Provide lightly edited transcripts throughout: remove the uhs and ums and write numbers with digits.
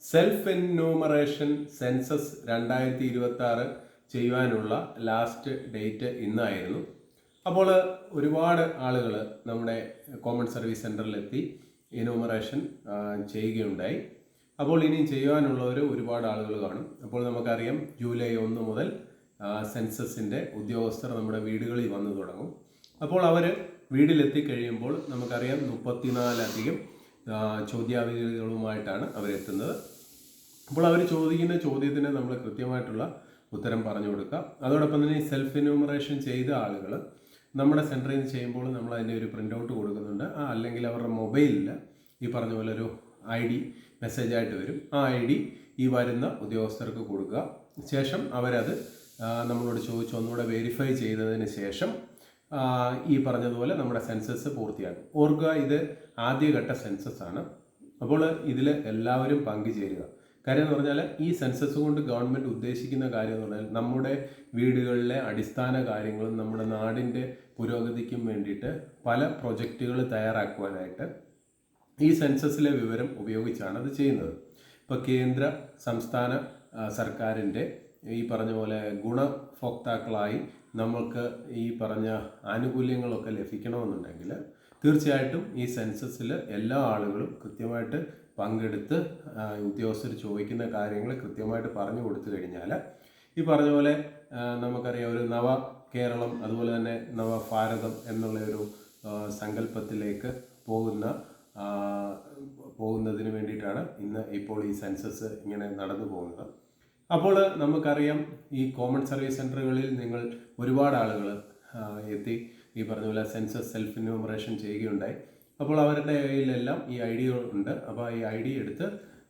Self enumeration census 2026 ചെയ്യുവാനുള്ള last date ഇന്നായിരുന്നു. അപ്പോൾ ഒരുപാട് ആളുകൾ നമ്മുടെ കോമൺ സർവീസ് സെൻറ്ററിലെത്തി എന്യൂമറേഷൻ ചെയ്യുകയുണ്ടായി. അപ്പോൾ ഇനി ചെയ്യുവാനുള്ളവർ ഒരുപാട് ആളുകൾ കാണും. അപ്പോൾ നമുക്കറിയാം ജൂലൈ 1 മുതൽ സെൻസസിൻ്റെ ഉദ്യോഗസ്ഥർ നമ്മുടെ വീടുകളിൽ വന്നു തുടങ്ങും. അപ്പോൾ അവർ വീട്ടിലെത്തി കഴിയുമ്പോൾ നമുക്കറിയാം 34 ചോദ്യാവലികളുമായിട്ടാണ് അവരെത്തുന്നത്. അപ്പോൾ അവർ ചോദിക്കുന്ന ചോദ്യത്തിന് നമ്മൾ കൃത്യമായിട്ടുള്ള ഉത്തരം പറഞ്ഞു കൊടുക്കുക. അതോടൊപ്പം തന്നെ സെൽഫ് എന്യൂമറേഷൻ ചെയ്ത ആളുകൾ നമ്മുടെ സെൻറ്ററിൽ നിന്ന് ചെയ്യുമ്പോൾ നമ്മൾ അതിൻ്റെ ഒരു പ്രിൻ്റ് ഔട്ട് കൊടുക്കുന്നുണ്ട്. അല്ലെങ്കിൽ അവരുടെ മൊബൈലിൽ ഈ പറഞ്ഞ പോലെ ഒരു ID മെസ്സേജായിട്ട് വരും. ആ ID ഈ വരുന്ന ഉദ്യോഗസ്ഥർക്ക് കൊടുക്കുക. ശേഷം അവരത് നമ്മളോട് ചോദിച്ച് ഒന്നുകൂടെ വെരിഫൈ ചെയ്തതിന് ശേഷം ഈ പറഞ്ഞതുപോലെ നമ്മുടെ സെൻസസ് പൂർത്തിയാക്കും. ഓർക്കുക, ഇത് ആദ്യഘട്ട സെൻസസ് ആണ്. അപ്പോൾ ഇതിൽ എല്ലാവരും പങ്കുചേരുക. കാര്യം എന്ന് പറഞ്ഞാൽ ഈ സെൻസസ് കൊണ്ട് ഗവൺമെൻറ് ഉദ്ദേശിക്കുന്ന കാര്യം എന്ന് പറഞ്ഞാൽ നമ്മുടെ വീടുകളിലെ അടിസ്ഥാന കാര്യങ്ങളും നമ്മുടെ നാടിൻ്റെ പുരോഗതിക്കും വേണ്ടിയിട്ട് പല പ്രൊജക്റ്റുകൾ തയ്യാറാക്കുവാനായിട്ട് ഈ സെൻസസിലെ വിവരം ഉപയോഗിച്ചാണ് അത് ചെയ്യുന്നത്. ഇപ്പോൾ കേന്ദ്ര സംസ്ഥാന സർക്കാരിൻ്റെ ഈ പറഞ്ഞ പോലെ ഗുണഭോക്താക്കളായി നമുക്ക് ഈ പറഞ്ഞ ആനുകൂല്യങ്ങളൊക്കെ ലഭിക്കണമെന്നുണ്ടെങ്കിൽ തീർച്ചയായിട്ടും ഈ സെൻസസിൽ എല്ലാ ആളുകളും കൃത്യമായിട്ട് പങ്കെടുത്ത് ഉദ്യോഗസ്ഥർ ചോദിക്കുന്ന കാര്യങ്ങൾ കൃത്യമായിട്ട് പറഞ്ഞു കൊടുത്തു കഴിഞ്ഞാൽ ഈ പറഞ്ഞ പോലെ നമുക്കറിയാം ഒരു നവ കേരളം അതുപോലെ തന്നെ നവഭാരതം എന്നുള്ള ഒരു സങ്കല്പത്തിലേക്ക് പോകുന്നതിന് വേണ്ടിയിട്ടാണ് ഇപ്പോൾ ഈ സെൻസസ് ഇങ്ങനെ നടന്നു പോകുന്നത്. അപ്പോൾ നമുക്കറിയാം ഈ കോമൺ സർവീസ് സെൻറ്ററുകളിൽ നിങ്ങൾ ഒരുപാട് ആളുകൾ എത്തി ഈ പറഞ്ഞ പോലെ സെൻസസ് സെൽഫ് എന്യൂമറേഷൻ ചെയ്യുകയുണ്ടായി. അപ്പോൾ അവരുടെ കയ്യിലെല്ലാം ഈ ID ഉണ്ട്. അപ്പോൾ ഈ ID എടുത്ത്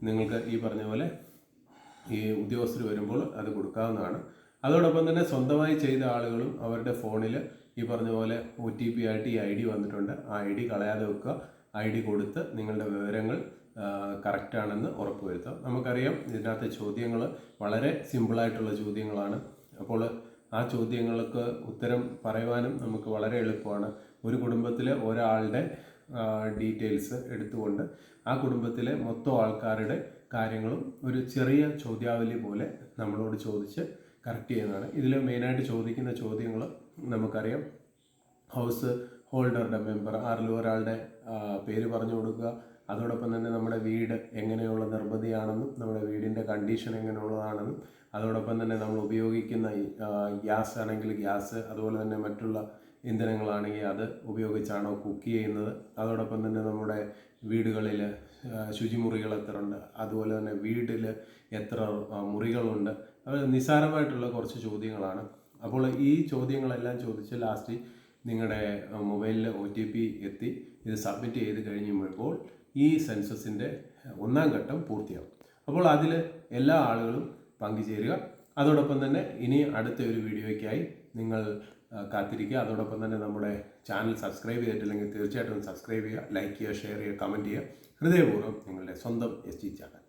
നിങ്ങൾക്ക് ഈ പറഞ്ഞ പോലെ ഈ ഉദ്യോഗസ്ഥർ വരുമ്പോൾ അത് കൊടുക്കാവുന്നതാണ്. അതോടൊപ്പം തന്നെ സ്വന്തമായി ചെയ്ത ആളുകളും അവരുടെ ഫോണിൽ ഈ പറഞ്ഞ പോലെ OTP ആയിട്ട് ഈ ID വന്നിട്ടുണ്ട്. ആ ID കളയാതെ വെക്കുക. ID കൊടുത്ത് നിങ്ങളുടെ വിവരങ്ങൾ കറക്റ്റാണെന്ന് ഉറപ്പുവരുത്തുക. നമുക്കറിയാം ഇതിനകത്തെ ചോദ്യങ്ങൾ വളരെ സിമ്പിളായിട്ടുള്ള ചോദ്യങ്ങളാണ്. അപ്പോൾ ആ ചോദ്യങ്ങൾക്ക് ഉത്തരം പറയുവാനും നമുക്ക് വളരെ എളുപ്പമാണ്. ഒരു കുടുംബത്തിലെ ഒരാളുടെ ഡീറ്റെയിൽസ് എടുത്തുകൊണ്ട് ആ കുടുംബത്തിലെ മൊത്തം ആൾക്കാരുടെ കാര്യങ്ങളും ഒരു ചെറിയ ചോദ്യാവലി പോലെ നമ്മളോട് ചോദിച്ച് കറക്റ്റ് ചെയ്യുന്നതാണ്. ഇതിൽ മെയിനായിട്ട് ചോദിക്കുന്ന ചോദ്യങ്ങൾ നമുക്കറിയാം. ഹൗസ് ഹോൾഡറുടെ മെമ്പർ ആരിലും ഒരാളുടെ പേര് പറഞ്ഞു കൊടുക്കുക. അതോടൊപ്പം തന്നെ നമ്മുടെ വീട് എങ്ങനെയുള്ള നിർമ്മിതിയാണെന്നും നമ്മുടെ വീടിൻ്റെ കണ്ടീഷൻ എങ്ങനെയുള്ളതാണെന്നും അതോടൊപ്പം തന്നെ നമ്മൾ ഉപയോഗിക്കുന്ന ഗ്യാസ് ആണെങ്കിൽ ഗ്യാസ്, അതുപോലെ തന്നെ മറ്റുള്ള ഇന്ധനങ്ങളാണെങ്കിൽ അത് ഉപയോഗിച്ചാണോ കുക്ക് ചെയ്യുന്നത്, അതോടൊപ്പം തന്നെ നമ്മുടെ വീടുകളിൽ ശുചിമുറികൾ എത്ര ഉണ്ട്, അതുപോലെ തന്നെ വീട്ടിൽ എത്ര മുറികളുണ്ട്. അത് നിസ്സാരമായിട്ടുള്ള കുറച്ച് ചോദ്യങ്ങളാണ്. അപ്പോൾ ഈ ചോദ്യങ്ങളെല്ലാം ചോദിച്ച് ലാസ്റ്റ് നിങ്ങളുടെ മൊബൈലിൽ OTP എത്തി ഇത് സബ്മിറ്റ് ചെയ്ത് കഴിയുമ്പോൾ ഈ സെൻസസിൻ്റെ 1ാം ഘട്ടം പൂർത്തിയാവും. അപ്പോൾ അതിൽ എല്ലാ ആളുകളും പങ്കുചേരുക. അതോടൊപ്പം തന്നെ ഇനി അടുത്ത ഒരു വീഡിയോയ്ക്കായി നിങ്ങൾ കാത്തിരിക്കുക. അതോടൊപ്പം തന്നെ നമ്മുടെ ചാനൽ സബ്സ്ക്രൈബ് ചെയ്തിട്ടില്ലെങ്കിൽ തീർച്ചയായിട്ടും സബ്സ്ക്രൈബ് ചെയ്യുക, ലൈക്ക് ചെയ്യുക, ഷെയർ ചെയ്യുക, കമൻറ്റ് ചെയ്യുക. ഹൃദയപൂർവ്വം നിങ്ങളുടെ സ്വന്തം SG ചാനൽ.